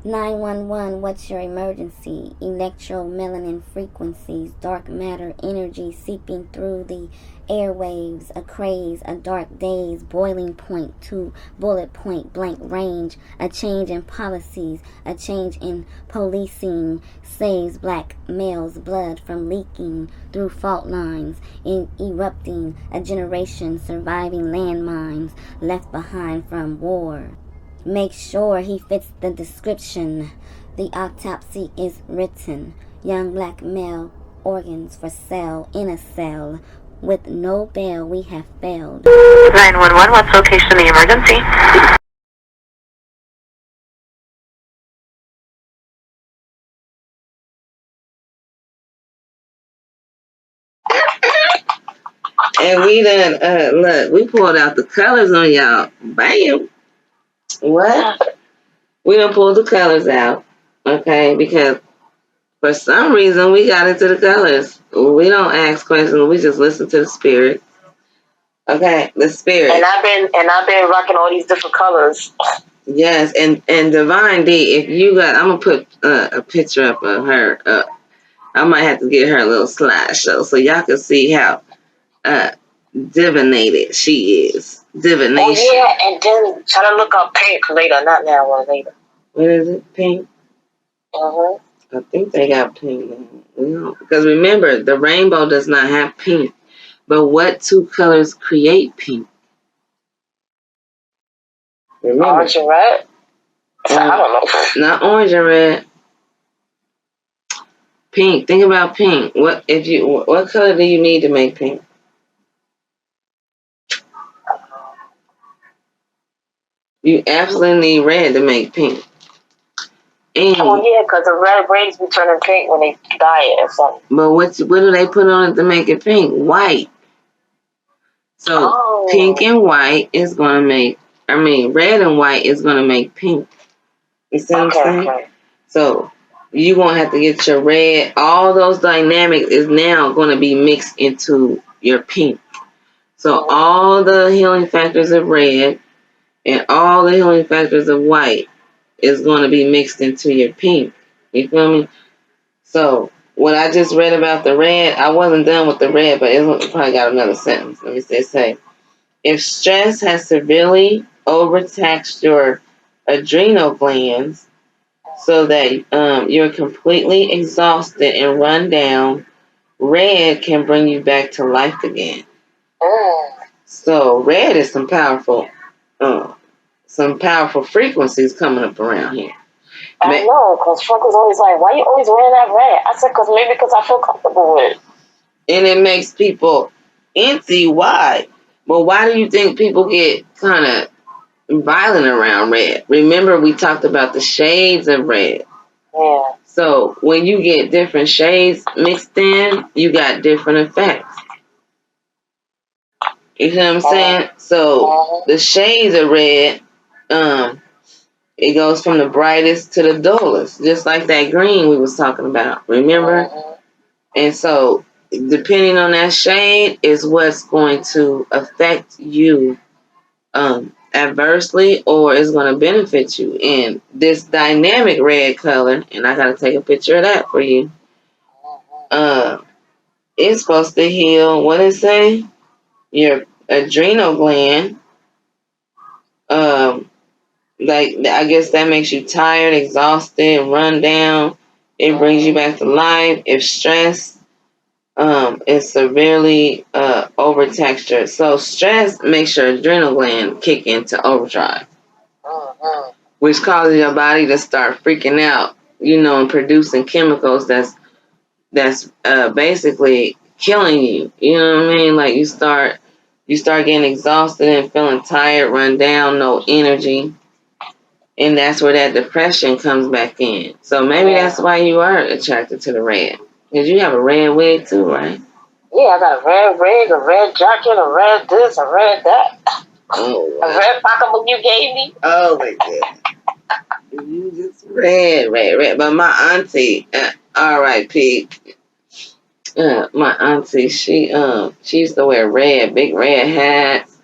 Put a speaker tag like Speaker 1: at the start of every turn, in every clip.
Speaker 1: 911, what's your emergency? Electromelanin frequencies, dark matter energy seeping through the airwaves, a craze, a dark days, boiling point to bullet point blank range, a change in policies, a change in policing, saves black males' blood from leaking through fault lines, in erupting, a generation surviving landmines left behind from war. Make sure he fits the description. The autopsy is written. Young black male, organs for sale in a cell. With no bail, we have failed.
Speaker 2: 911, what's location of the emergency?
Speaker 3: And we done, look, we pulled out the colors on y'all. Bam. What? We done pulled the colors out. Okay, because for some reason we got into the colors. We don't ask questions, we just listen to the spirit. Okay, the spirit.
Speaker 4: And I've been rocking all these different colors.
Speaker 3: Yes, and Divine D, if you got, I'm gonna put a picture up of her up. I might have to get her a little slideshow so y'all can see how divinated she is. Divination.
Speaker 4: Oh yeah, and then try to look up pink later, not now, or later.
Speaker 3: What is it? Pink?
Speaker 4: Mm-hmm.
Speaker 3: I think they got pink now. Because remember, the rainbow does not have pink. But what two colors create pink? Remember?
Speaker 4: Orange and red? I don't know.
Speaker 3: Not orange and red. Pink. Think about pink. What color do you need to make pink? You absolutely need red to make pink. And,
Speaker 4: oh yeah, because the red braids be turning pink when they dye it or something.
Speaker 3: But what do they put on it to make it pink? White. So pink and white is gonna make. Red and white is gonna make pink. You see what I'm saying? Okay. So you gonna have to get your red. All those dynamics is now gonna be mixed into your pink. So all the healing factors of red and all the healing factors of white is going to be mixed into your pink. You feel me? So what I just read about the red, I wasn't done with the red, but it probably got another sentence. Let me say, if stress has severely overtaxed your adrenal glands so that you're completely exhausted and run down, red can bring you back to life again. So red is some powerful frequencies coming up around here.
Speaker 4: I know, because Frank was always like, why you always wearing that red? I said, maybe because I feel comfortable with it.
Speaker 3: And it makes people antsy. Why? But why do you think people get kind of violent around red? Remember, we talked about the shades of red.
Speaker 4: Yeah.
Speaker 3: So when you get different shades mixed in, you got different effects. You know what I'm saying? So the shades of red, it goes from the brightest to the dullest, just like that green we was talking about. Remember? And so depending on that shade is what's going to affect you adversely or is going to benefit you. And this dynamic red color, and I got to take a picture of that for you, it's supposed to heal, what it say? Your adrenal gland. Like, I guess that makes you tired, exhausted, run down. It brings you back to life. If stress is severely overtaxed. So stress makes your adrenal gland kick into overdrive, which causes your body to start freaking out, and producing chemicals that's basically killing you. You know what I mean? Like you start getting exhausted and feeling tired, run down, no energy. And that's where that depression comes back in. So maybe that's why you are attracted to the red. Because you have a red wig too, right?
Speaker 4: Yeah, I got a red wig, a red jacket, a red this, a red that.
Speaker 3: Oh, wow.
Speaker 4: A red pocketbook you gave me.
Speaker 3: Oh, my God. You just red. But my auntie, R.I.P., my auntie, she used to wear red, big red hats,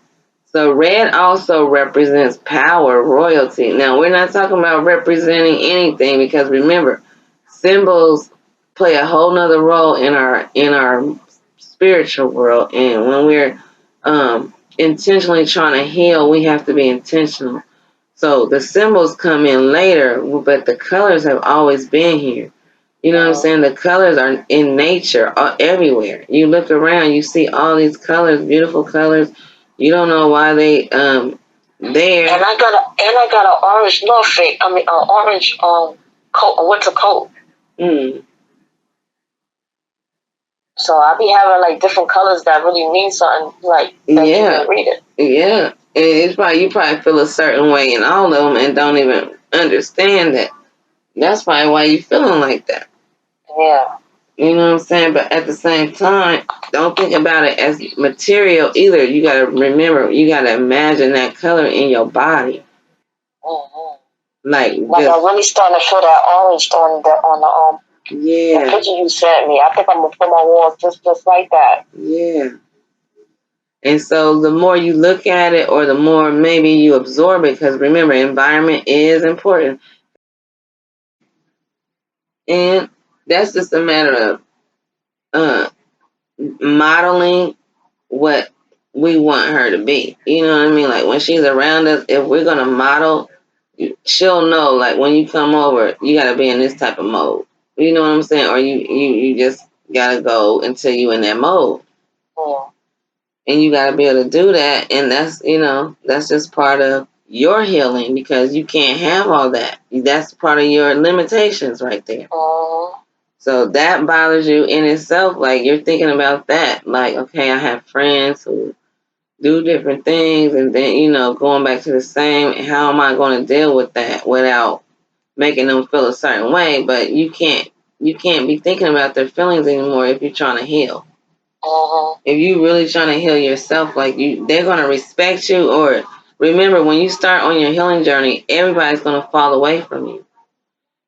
Speaker 3: So red also represents power, royalty. Now, we're not talking about representing anything because remember, symbols play a whole nother role in our spiritual world. And when we're intentionally trying to heal, we have to be intentional. So the symbols come in later, but the colors have always been here. You know what I'm saying? The colors are in nature, everywhere. You look around, you see all these colors, beautiful colors. You don't know why they there.
Speaker 4: And I got an orange North Face. I mean, an orange coat, a winter coat.
Speaker 3: Mm.
Speaker 4: So I be having like different colors that really mean something. Like that you can read it.
Speaker 3: Yeah, and it's probably you probably feel a certain way in all of them and don't even understand that. That's probably why you feeling like that.
Speaker 4: Yeah.
Speaker 3: You know what I'm saying? But at the same time, don't think about it as material either. You got to remember, you got to imagine that color in your body.
Speaker 4: Mm-hmm.
Speaker 3: Like
Speaker 4: I'm really starting to feel that orange on the picture you sent me. I think I'm gonna put my walls just like that.
Speaker 3: Yeah. And so the more you look at it, or the more maybe you absorb it, because remember, environment is important, and that's just a matter of modeling what we want her to be. You know what I mean? Like when she's around us, if we're gonna model, she'll know. Like when you come over, you gotta be in this type of mode. You know what I'm saying? Or you just gotta go until you in that mode.
Speaker 4: Yeah.
Speaker 3: And you gotta be able to do that, and that's just part of your healing because you can't have all that. That's part of your limitations right there. So that bothers you in itself. Like you're thinking about that. Like, okay, I have friends who do different things, and then going back to the same. How am I going to deal with that without making them feel a certain way? But you can't be thinking about their feelings anymore if you're trying to heal. If you really trying to heal yourself, they're going to respect you. Or remember, when you start on your healing journey, everybody's going to fall away from you.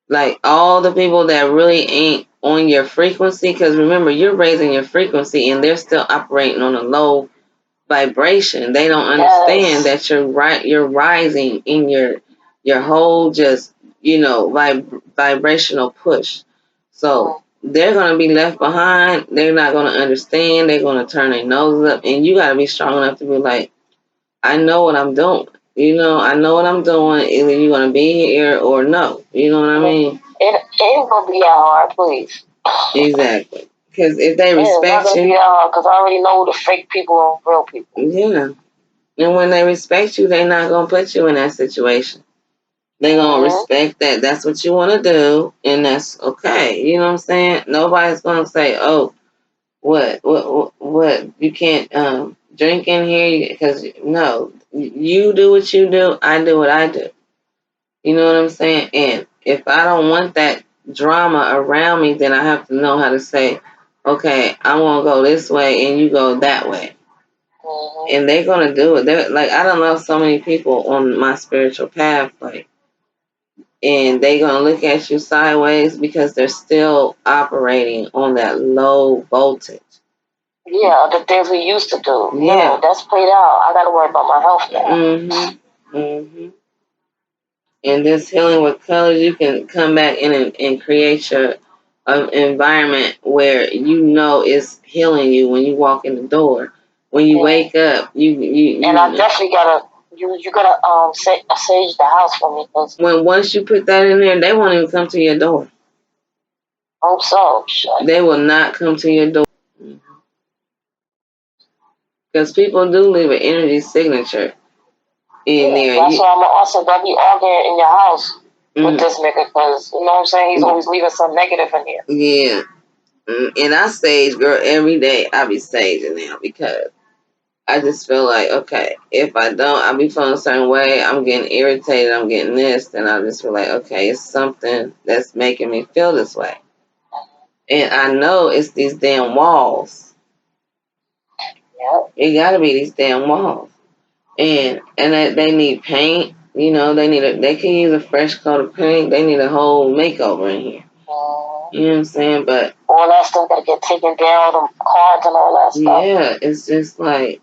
Speaker 3: Like all the people that really ain't on your frequency, because remember, you're raising your frequency and they're still operating on a low vibration. They don't understand that you're rising in your whole just vibrational push. So they're gonna be left behind. They're not gonna understand. They're gonna turn their noses up, and you gotta be strong enough to be like, I know what I'm doing. I know what I'm doing. Either you're gonna be here or no. You know what I mean?
Speaker 4: It ain't gonna be that hard, please.
Speaker 3: Exactly. Because if they respect you, it's not gonna
Speaker 4: be that hard. Because I already know the fake people and real people.
Speaker 3: Yeah. And when they respect you, they're not going to put you in that situation. They're going to respect that. That's what you want to do, and that's okay. You know what I'm saying? Nobody's going to say, oh, what, you can't drink in here, because, no, you do what you do, I do what I do. You know what I'm saying? And if I don't want that drama around me, then I have to know how to say, okay, I want to go this way, and you go that way. And they're gonna do it. They're like, I don't know so many people on my spiritual path, and they're gonna look at you sideways because they're still operating on that low voltage.
Speaker 4: Yeah, the things we used to do. Yeah, no, that's played out. I gotta worry about my health now.
Speaker 3: And this healing with colors, you can come back in and create your environment where it's healing you when you walk in the door. When you wake up, you
Speaker 4: and I definitely gotta you gotta sage the house for me, because
Speaker 3: once you put that in there, they won't even come to your door.
Speaker 4: Hope so. Shit.
Speaker 3: They will not come to your door because people do leave an energy signature in there.
Speaker 4: That's why I'm also gonna be arguing in your house with this nigga, because you know what I'm saying. He's always leaving some negative in here.
Speaker 3: Yeah. And I sage, girl, every day. I be saging now because I just feel like, okay, if I don't, I be feeling a certain way. I'm getting irritated. I'm getting this. Then I just feel like, okay, it's something that's making me feel this way. And I know it's these damn walls.
Speaker 4: Yep.
Speaker 3: It got to be these damn walls. And they need paint. They can use a fresh coat of paint. They need a whole makeover in here. You know what I'm saying? But
Speaker 4: all that stuff gotta get taken down, the cards and all that stuff.
Speaker 3: Yeah, it's just like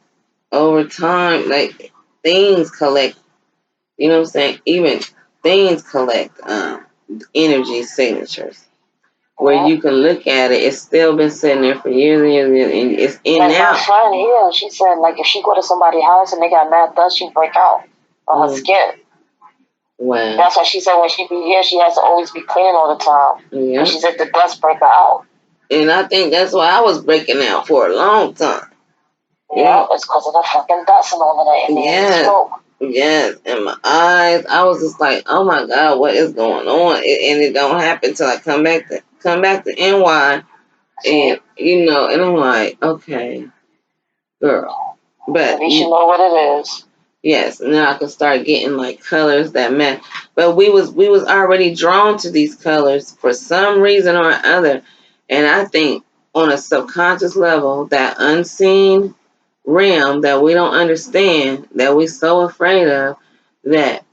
Speaker 3: over time, like things collect. You know what I'm saying? Even things collect energy signatures. Where you can look at it, it's still been sitting there for years and years, and it's in
Speaker 4: like
Speaker 3: now.
Speaker 4: My friend here, she said, like, if she go to somebody's house and they got mad dust, she break out on her skin.
Speaker 3: Wow.
Speaker 4: That's why she said when she be here, she has to always be clean all the time. Yeah. She said the dust break her out.
Speaker 3: And I think that's why I was breaking out for a long time.
Speaker 4: Yeah, it's because of the fucking dust and all of that. And smoke.
Speaker 3: Yes, and my eyes, I was just like, oh my God, what is going on? And it don't happen till I come back to NY, and you know, and I'm like, okay, girl, but
Speaker 4: at least you know what it is.
Speaker 3: Yes, and then I could start getting like colors that match. But we was already drawn to these colors for some reason or other, and I think on a subconscious level, that unseen realm that we don't understand, that we're so afraid of, that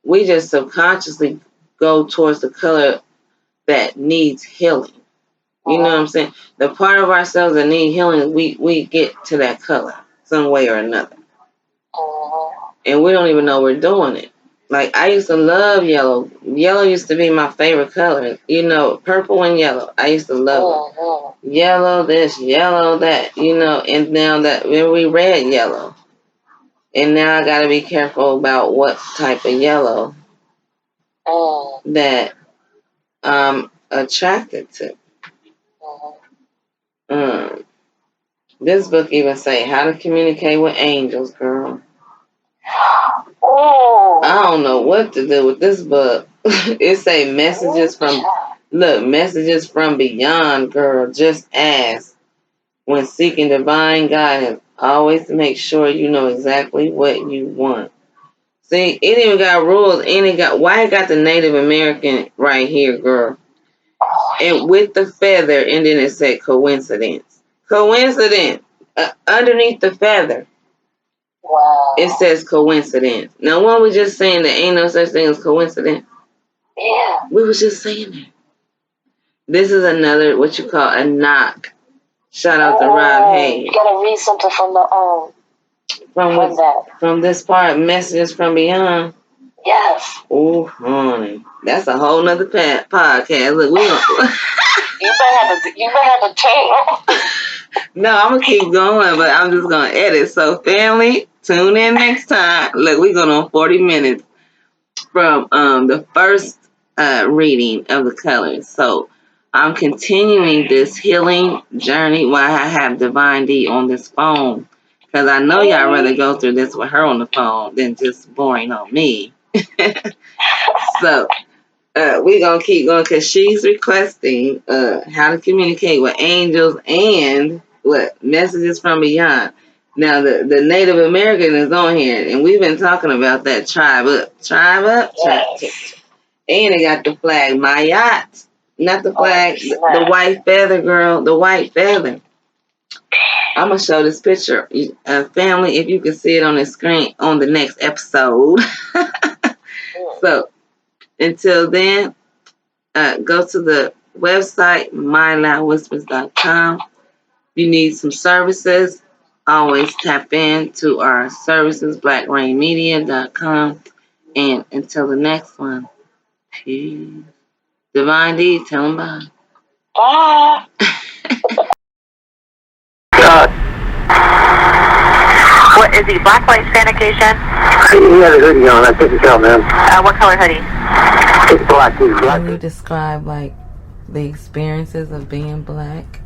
Speaker 3: we just subconsciously go towards the color that needs healing. You know what I'm saying? The part of ourselves that need healing, we get to that color some way or another. And we don't even know we're doing it. Like, I used to love yellow. Yellow used to be my favorite color. You know, purple and yellow. I used to love it. Yellow this, yellow that, you know, and now that we red yellow. And now I got to be careful about what type of yellow that I'm attracted to. This book even say how to communicate with angels, girl. I don't know what to do with this book. It say messages from beyond, girl. Just ask. When seeking divine guidance, always make sure you know exactly what you want. See, it even got rules, and why it got the Native American right here, girl. And with the feather, and then it said coincidence. Coincidence. Underneath the feather. Wow. It says coincidence. Now, one was just saying that ain't no such thing as coincidence. Yeah. We was just saying that. This is another, what you call a knock. Shout out to Rob Hayes.
Speaker 4: You gotta read something from the
Speaker 3: from this part, messages from beyond.
Speaker 4: Yes.
Speaker 3: Oh, honey, that's a whole nother podcast. Look, we gonna.
Speaker 4: You better have to change.
Speaker 3: No, I'm gonna keep going, but I'm just gonna edit. So, family, tune in next time. Look, we're going on 40 minutes from the first reading of the colors. So, I'm continuing this healing journey while I have Divine D on this phone, because I know y'all rather go through this with her on the phone than just boring on me. So, we're going to keep going because she's requesting how to communicate with angels and messages from beyond. Now, the Native American is on here, and we've been talking about that tribe up. And they got the flag, my yacht. Not the flag, the white feather, girl, the white feather. I'm going to show this picture, family, if you can see it on the screen on the next episode. So, until then, go to the website, myloudwhispers.com. If you need some services, always tap into our services, blackrainmedia.com. And until the next one, peace. Divine D, tell them bye.
Speaker 4: Bye.
Speaker 2: What is he, black, white, sanitation?
Speaker 5: He had a hoodie on, I couldn't tell, man.
Speaker 2: What color hoodie?
Speaker 5: It's black, he's black.
Speaker 3: Can you describe, like, the experiences of being black?